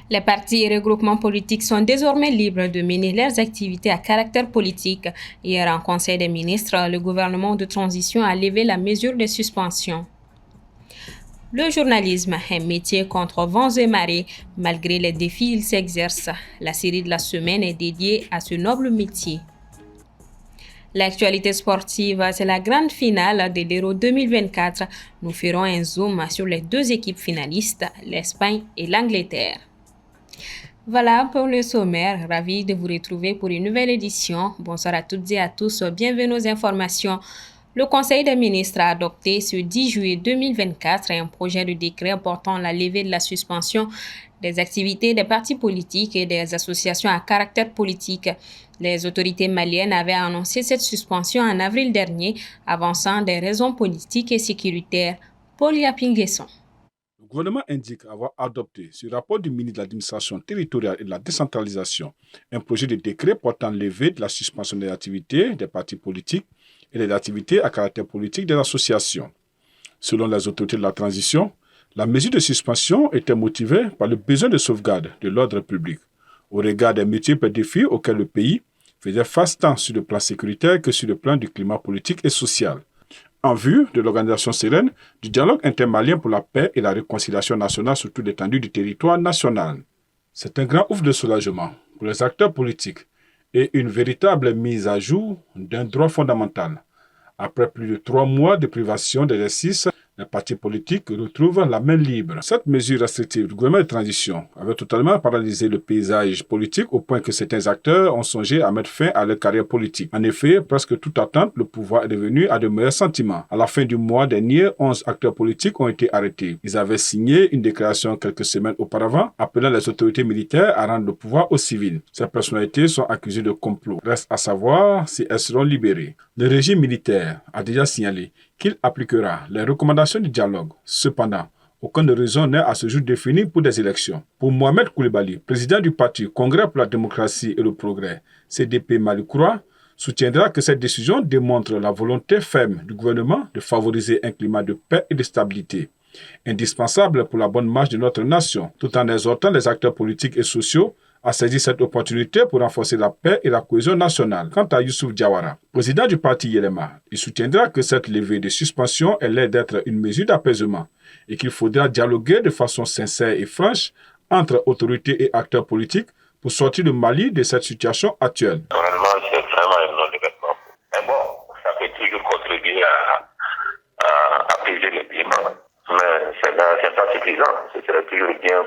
Les partis et regroupements politiques sont désormais libres de mener leurs activités à caractère politique. Hier, en Conseil des ministres, le gouvernement de transition a levé la mesure de suspension. Le journalisme est un métier contre vents et marées. Malgré les défis, il s'exerce. La série de la semaine est dédiée à ce noble métier. L'actualité sportive, c'est la grande finale de l'Euro 2024. Nous ferons un zoom sur les deux équipes finalistes, l'Espagne et l'Angleterre. Voilà pour le sommaire. Ravi de vous retrouver pour une nouvelle édition. Bonsoir à toutes et à tous. Bienvenue aux informations. Le Conseil des ministres a adopté ce 10 juillet 2024 un projet de décret portant la levée de la suspension des activités des partis politiques et des associations à caractère politique. Les autorités maliennes avaient annoncé cette suspension en avril dernier, avançant des raisons politiques et sécuritaires. Paul Yapinguesson. Le gouvernement indique avoir adopté, sur rapport du ministre de l'Administration territoriale et de la décentralisation, un projet de décret portant levée de la suspension des activités des partis politiques et des activités à caractère politique des associations. Selon les autorités de la transition, la mesure de suspension était motivée par le besoin de sauvegarde de l'ordre public, au regard des multiples défis auxquels le pays faisait face tant sur le plan sécuritaire que sur le plan du climat politique et social, en vue de l'organisation sereine du dialogue intermalien pour la paix et la réconciliation nationale sur toute l'étendue du territoire national. C'est un grand ouf de soulagement pour les acteurs politiques et une véritable mise à jour d'un droit fondamental. Après plus de 3 mois de privation d'exercice, les partis politiques retrouvent la main libre. Cette mesure restrictive du gouvernement de transition avait totalement paralysé le paysage politique au point que certains acteurs ont songé à mettre fin à leur carrière politique. En effet, presque toute attente, le pouvoir est devenu à de meilleurs sentiments. À la fin du mois dernier, 11 acteurs politiques ont été arrêtés. Ils avaient signé une déclaration quelques semaines auparavant, appelant les autorités militaires à rendre le pouvoir aux civils. Ces personnalités sont accusées de complot. Reste à savoir si elles seront libérées. Le régime militaire a déjà signalé qu'il appliquera les recommandations du dialogue. Cependant, aucune raison n'est à ce jour définie pour des élections. Pour Mohamed Koulibaly, président du parti Congrès pour la démocratie et le progrès, CDP Mali Croix, soutiendra que cette décision démontre la volonté ferme du gouvernement de favoriser un climat de paix et de stabilité, indispensable pour la bonne marche de notre nation, tout en exhortant les acteurs politiques et sociaux à saisir cette opportunité pour renforcer la paix et la cohésion nationale. Quant à Youssouf Diawara, président du parti Yelema, il soutiendra que cette levée de suspension est l'aide d'être une mesure d'apaisement et qu'il faudra dialoguer de façon sincère et franche entre autorités et acteurs politiques pour sortir le Mali de cette situation actuelle. Normalement, c'est vraiment un non-événement. Mais bon, ça peut toujours contribuer à apaiser le climat. Mais c'est pas suffisant. Ce serait toujours bien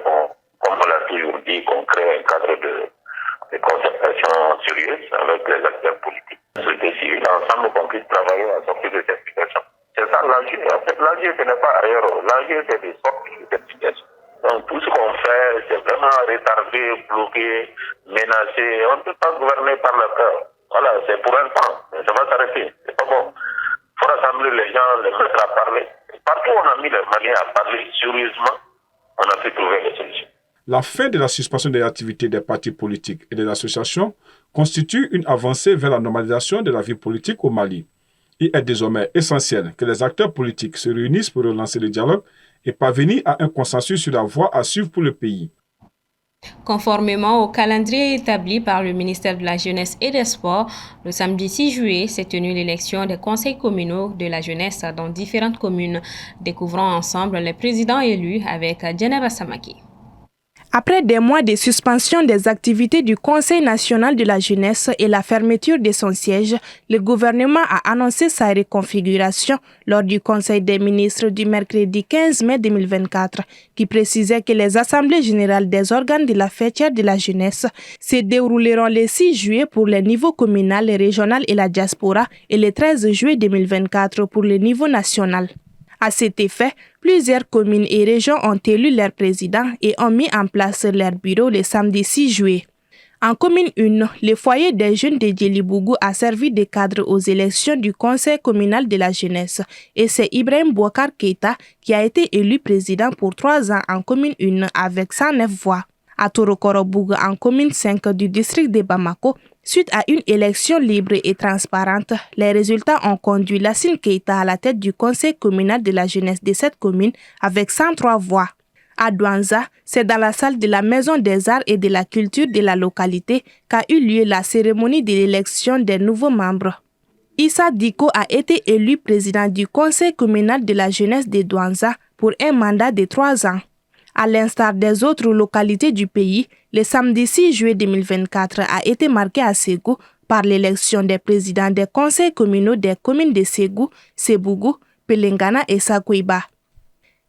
comme on l'a toujours dit, qu'on crée un cadre de concertation sérieuse avec les acteurs politiques. Société civile, ensemble, qu'on puisse travailler à sortir de cette situation. C'est ça l'enjeu. En fait, l'enjeu, ce n'est pas ailleurs. L'enjeu, c'est de sortir de cette situation. Donc, tout ce qu'on fait, c'est vraiment retarder, bloquer, menacer. On ne peut pas gouverner par la peur. Voilà, c'est pour un temps. Mais ça va s'arrêter. C'est pas bon. Il faut rassembler les gens, les mettre à parler. Et partout où on a mis les Maliens à parler sérieusement, on a pu trouver des solutions. La fin de la suspension des activités des partis politiques et des associations constitue une avancée vers la normalisation de la vie politique au Mali. Il est désormais essentiel que les acteurs politiques se réunissent pour relancer le dialogue et parvenir à un consensus sur la voie à suivre pour le pays. Conformément au calendrier établi par le ministère de la Jeunesse et des Sports, le samedi 6 juillet s'est tenue l'élection des conseils communaux de la jeunesse dans différentes communes. Découvrons ensemble les présidents élus avec Djeneba Samaki. Après des mois de suspension des activités du Conseil national de la jeunesse et la fermeture de son siège, le gouvernement a annoncé sa reconfiguration lors du Conseil des ministres du mercredi 15 mai 2024, qui précisait que les assemblées générales des organes de la fêtière de la jeunesse se dérouleront le 6 juillet pour les niveaux communal, régional et la diaspora et le 13 juillet 2024 pour le niveau national. À cet effet, plusieurs communes et régions ont élu leurs présidents et ont mis en place leur bureau le samedi 6 juillet. En commune 1, le foyer des jeunes de Djelibougou a servi de cadre aux élections du Conseil communal de la jeunesse et c'est Ibrahim Bouakar Keita qui a été élu président pour 3 ans en commune 1 avec 109 voix. à Torokorobougou en commune 5 du district de Bamako. Suite à une élection libre et transparente, les résultats ont conduit Lassine Keita à la tête du conseil communal de la jeunesse de cette commune avec 103 voix. À Douanza, c'est dans la salle de la Maison des Arts et de la Culture de la localité qu'a eu lieu la cérémonie de l'élection des nouveaux membres. Issa Diko a été élu président du conseil communal de la jeunesse de Douanza pour un mandat de 3 ans. À l'instar des autres localités du pays, le samedi 6 juillet 2024 a été marqué à Ségou par l'élection des présidents des conseils communaux des communes de Ségou, Sebougou, Pelengana et Sakuiba.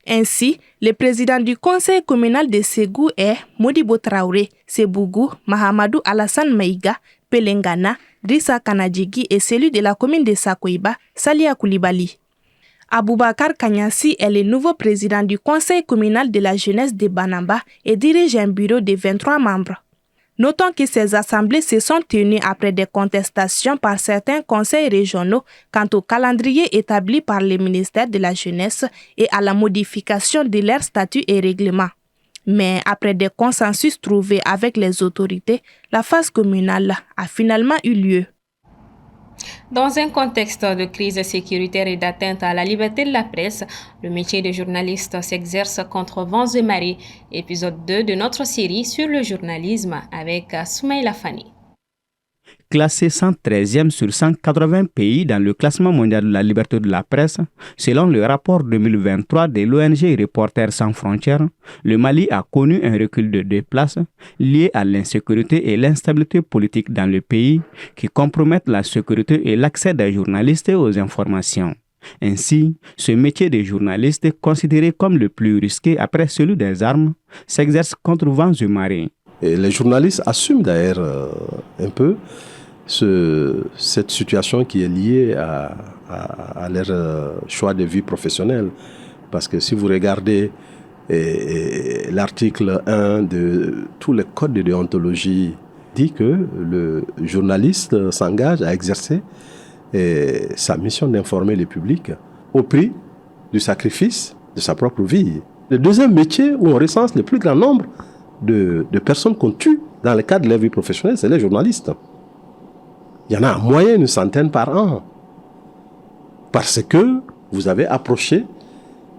Ainsi, le président du conseil communal de Ségou est Modibo Traoré, Sebougou, Mahamadou Alassane Maïga, Pelengana, Drissa Kanadjigi et celui de la commune de Sakuiba, Salia Koulibaly. Aboubakar Kanyasi est le nouveau président du conseil communal de la jeunesse de Banamba et dirige un bureau de 23 membres. Notons que ces assemblées se sont tenues après des contestations par certains conseils régionaux quant au calendrier établi par le ministère de la Jeunesse et à la modification de leurs statuts et règlements. Mais après des consensus trouvés avec les autorités, la phase communale a finalement eu lieu. Dans un contexte de crise sécuritaire et d'atteinte à la liberté de la presse, le métier de journaliste s'exerce contre vents et marées. Épisode 2 de notre série sur le journalisme avec Soumaïla Fani. Classé 113e sur 180 pays dans le classement mondial de la liberté de la presse, selon le rapport 2023 de l'ONG Reporters sans frontières, le Mali a connu un recul de 2 places lié à l'insécurité et l'instabilité politique dans le pays qui compromettent la sécurité et l'accès des journalistes aux informations. Ainsi, ce métier de journaliste, considéré comme le plus risqué après celui des armes, s'exerce contre vents et marées. Et les journalistes assument d'ailleurs un peu cette situation qui est liée à leur choix de vie professionnelle. Parce que si vous regardez l'article 1 de tous les codes de déontologie, dit que le journaliste s'engage à exercer sa mission d'informer le public au prix du sacrifice de sa propre vie. Le deuxième métier où on recense le plus grand nombre de personnes qu'on tue dans le cadre de leur vie professionnelle, c'est les journalistes. Il y en a en moyenne 100 par an. Parce que vous avez approché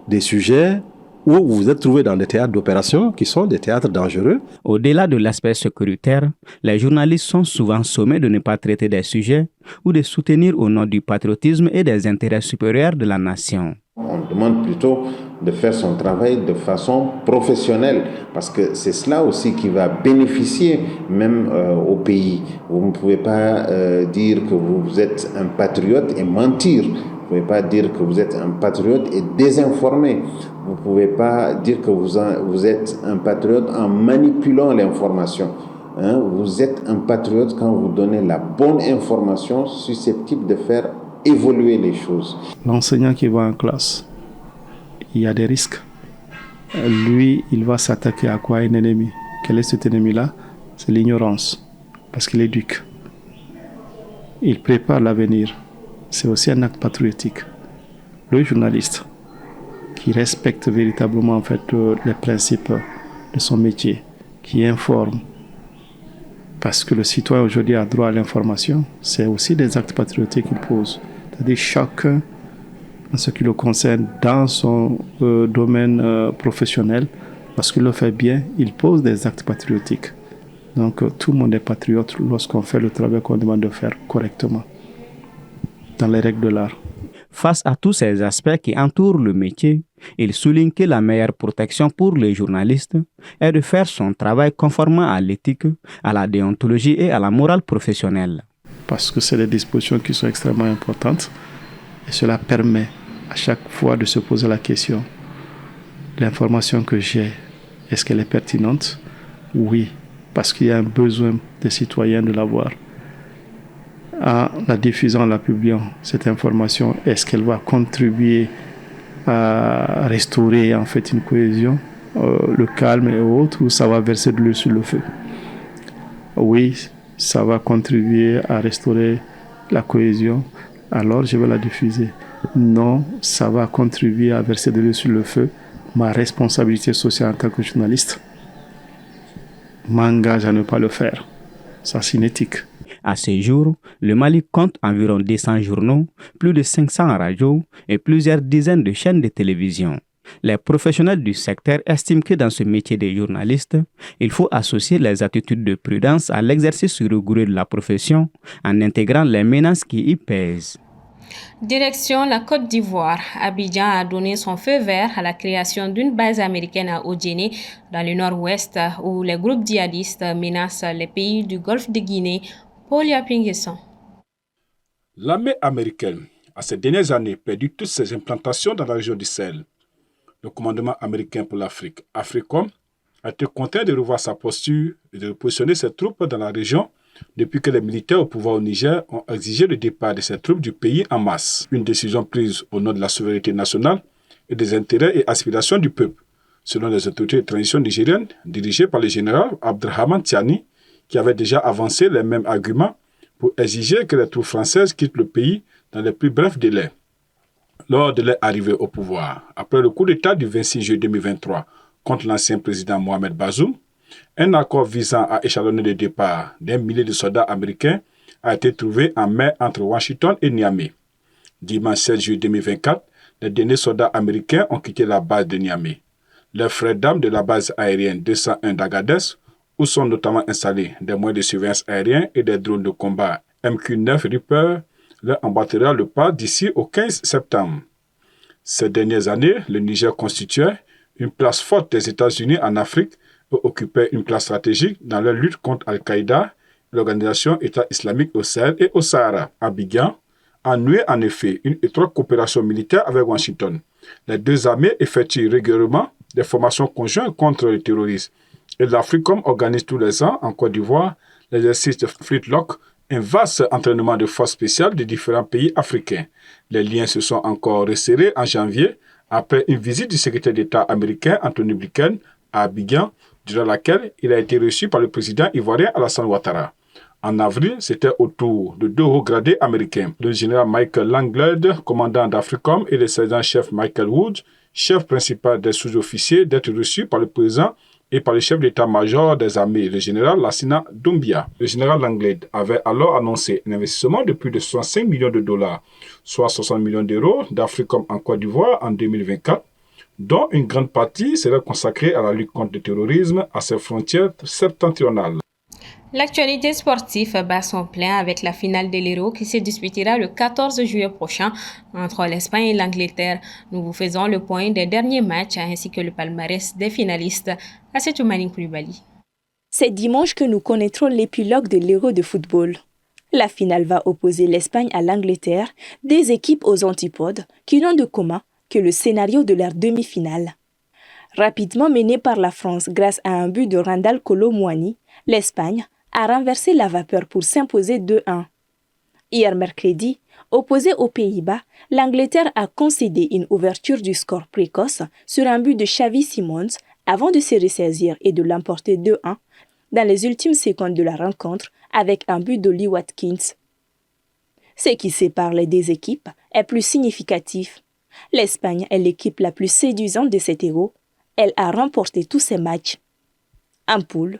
des sujets où vous vous êtes trouvé dans des théâtres d'opération qui sont des théâtres dangereux. Au-delà de l'aspect sécuritaire, les journalistes sont souvent sommés de ne pas traiter des sujets ou de soutenir au nom du patriotisme et des intérêts supérieurs de la nation. On demande plutôt de faire son travail de façon professionnelle parce que c'est cela aussi qui va bénéficier même au pays. Vous ne pouvez pas dire que vous êtes un patriote et mentir. Vous ne pouvez pas dire que vous êtes un patriote et désinformer. Vous ne pouvez pas dire que vous êtes un patriote en manipulant l'information. Vous êtes un patriote quand vous donnez la bonne information susceptible de faire évoluer les choses. L'enseignant qui va en classe, il y a des risques. Lui, il va s'attaquer à quoi? Un ennemi. Quel est cet ennemi-là? C'est l'ignorance, parce qu'il éduque. Il prépare l'avenir. C'est aussi un acte patriotique. Le journaliste qui respecte véritablement en fait les principes de son métier, qui informe, parce que le citoyen aujourd'hui a droit à l'information, c'est aussi des actes patriotiques qu'il pose. C'est-à-dire chacun, en ce qui le concerne, dans son domaine professionnel, parce qu'il le fait bien, il pose des actes patriotiques. Donc tout le monde est patriote lorsqu'on fait le travail qu'on demande de faire correctement, dans les règles de l'art. Face à tous ces aspects qui entourent le métier, il souligne que la meilleure protection pour les journalistes est de faire son travail conformément à l'éthique, à la déontologie et à la morale professionnelle. Parce que c'est des dispositions qui sont extrêmement importantes et cela permet à chaque fois de se poser la question: l'information que j'ai, est-ce qu'elle est pertinente? Oui, parce qu'il y a un besoin des citoyens de l'avoir. En la diffusant, en la publiant, cette information, est-ce qu'elle va contribuer à restaurer en fait une cohésion, le calme et autres, ou ça va verser de l'eau sur le feu? Oui, ça va contribuer à restaurer la cohésion, alors je vais la diffuser. Non, ça va contribuer à verser de l'eau sur le feu. Ma responsabilité sociale en tant que journaliste, m'engage à ne pas le faire. Ça, c'est une éthique. À ce jour, le Mali compte environ 200 journaux, plus de 500 radios et plusieurs dizaines de chaînes de télévision. Les professionnels du secteur estiment que dans ce métier de journaliste, il faut associer les attitudes de prudence à l'exercice rigoureux de la profession en intégrant les menaces qui y pèsent. Direction la Côte d'Ivoire. Abidjan a donné son feu vert à la création d'une base américaine à Odjéné, dans le nord-ouest, où les groupes djihadistes menacent les pays du Golfe de Guinée. Paul Yapinguesson. L'armée américaine a ces dernières années perdu toutes ses implantations dans la région du Sahel. Le commandement américain pour l'Afrique, AFRICOM, a été contraint de revoir sa posture et de repositionner ses troupes dans la région depuis que les militaires au pouvoir au Niger ont exigé le départ de ces troupes du pays en masse. Une décision prise au nom de la souveraineté nationale et des intérêts et aspirations du peuple, selon les autorités de transition nigériennes dirigées par le général Abdrahman Tiani, qui avait déjà avancé les mêmes arguments pour exiger que les troupes françaises quittent le pays dans les plus brefs délais. Lors de leur arrivée au pouvoir, après le coup d'État du 26 juillet 2023 contre l'ancien président Mohamed Bazoum, un accord visant à échelonner le départ d'un millier de soldats américains a été trouvé en mai entre Washington et Niamey. Dimanche 16 juillet 2024, les derniers soldats américains ont quitté la base de Niamey. Leurs frères d'armes de la base aérienne 201 d'Agadez, où sont notamment installés des moyens de surveillance aériens et des drones de combat MQ-9 Reaper, leur emboîtera le pas d'ici au 15 septembre. Ces dernières années, le Niger constituait une place forte des États-Unis en Afrique et occupait une place stratégique dans leur lutte contre Al-Qaïda, l'organisation État islamique au Sahel et au Sahara. Abidjan a noué en effet une étroite coopération militaire avec Washington. Les deux armées effectuent régulièrement des formations conjointes contre le terrorisme. Et l'AFRICOM organise tous les ans en Côte d'Ivoire l'exercice de Flintlock, un vaste entraînement de forces spéciales de différents pays africains. Les liens se sont encore resserrés en janvier après une visite du secrétaire d'État américain Anthony Blinken à Abidjan, durant laquelle il a été reçu par le président ivoirien Alassane Ouattara. En avril, c'était au tour de deux hauts gradés américains, le général Michael Langlade, commandant d'AFRICOM, et le sergent-chef Michael Woods, chef principal des sous-officiers, d'être reçus par le président et par le chef d'état-major des armées, le général Lassina Doumbia. Le général Langlade avait alors annoncé un investissement de plus de 65 millions de dollars, soit 60 millions d'euros d'AFRICOM en Côte d'Ivoire en 2024, dont une grande partie serait consacrée à la lutte contre le terrorisme à ses frontières septentrionales. L'actualité sportive bat son plein avec la finale de l'Euro qui se disputera le 14 juillet prochain entre l'Espagne et l'Angleterre. Nous vous faisons le point des derniers matchs ainsi que le palmarès des finalistes. Assetou Koulibaly. C'est dimanche que nous connaîtrons l'épilogue de l'Euro de football. La finale va opposer l'Espagne à l'Angleterre, des équipes aux antipodes qui n'ont de commun que le scénario de leur demi-finale. Rapidement menée par la France grâce à un but de Randal Kolo Muani, l'Espagne a renversé la vapeur pour s'imposer 2-1. Hier mercredi, opposé aux Pays-Bas, l'Angleterre a concédé une ouverture du score précoce sur un but de Xavi Simons avant de se ressaisir et de l'emporter 2-1 dans les ultimes secondes de la rencontre avec un but d'Ollie Watkins. Ce qui sépare les deux équipes est plus significatif. L'Espagne est l'équipe la plus séduisante de cet Euro. Elle a remporté tous ses matchs. En poule,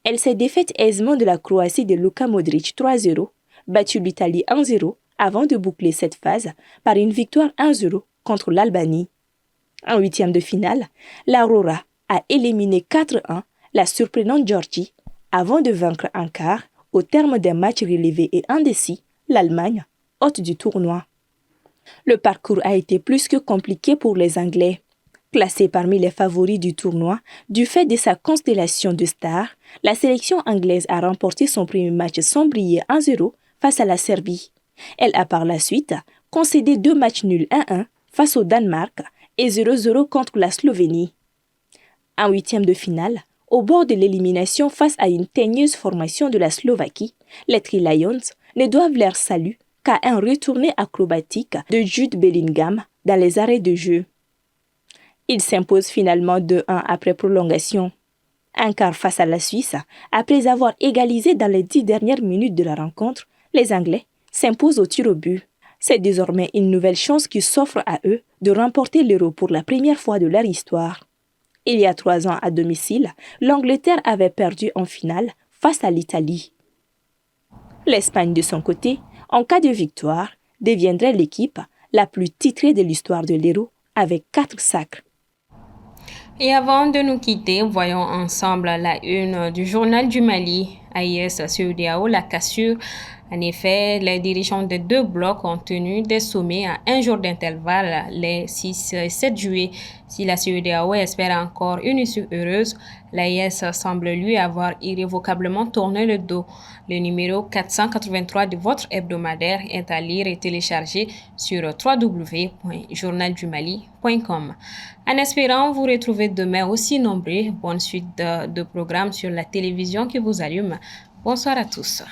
elle s'est défaite aisément de la Croatie de Luka Modric 3-0, battu l'Italie 1-0 avant de boucler cette phase par une victoire 1-0 contre l'Albanie. En huitième de finale, l'Aurora a éliminé 4-1 la surprenante Géorgie avant de vaincre en quart, au terme d'un match relevé et indécis, l'Allemagne, hôte du tournoi. Le parcours a été plus que compliqué pour les Anglais. Classée parmi les favoris du tournoi, du fait de sa constellation de stars, la sélection anglaise a remporté son premier match sans briller 1-0 face à la Serbie. Elle a par la suite concédé 2 matchs nuls 1-1 face au Danemark et 0-0 contre la Slovénie. En huitième de finale, au bord de l'élimination face à une teigneuse formation de la Slovaquie, les Three Lions ne doivent leur salut qu'à un retourné acrobatique de Jude Bellingham dans les arrêts de jeu. Il s'impose finalement 2-1 après prolongation. Un quart face à la Suisse, après avoir égalisé dans les 10 dernières minutes de la rencontre, les Anglais s'imposent au tir au but. C'est désormais une nouvelle chance qui s'offre à eux de remporter l'Euro pour la première fois de leur histoire. Il y a 3 ans à domicile, l'Angleterre avait perdu en finale face à l'Italie. L'Espagne, de son côté, en cas de victoire, deviendrait l'équipe la plus titrée de l'histoire de l'Hérault avec 4 sacres. Et avant de nous quitter, voyons ensemble la une du journal du Mali. AIS CEDEAO, la cassure. En effet, les dirigeants des 2 blocs ont tenu des sommets à 1 jour d'intervalle les 6 et 7 juillet. Si la CEDEAO espère encore une issue heureuse, l'AIS semble lui avoir irrévocablement tourné le dos. Le numéro 483 de votre hebdomadaire est à lire et télécharger sur www.journaldumali.com. En espérant vous retrouver demain aussi nombreux, bonne suite de programmes sur la télévision qui vous allume. Bonsoir à tous.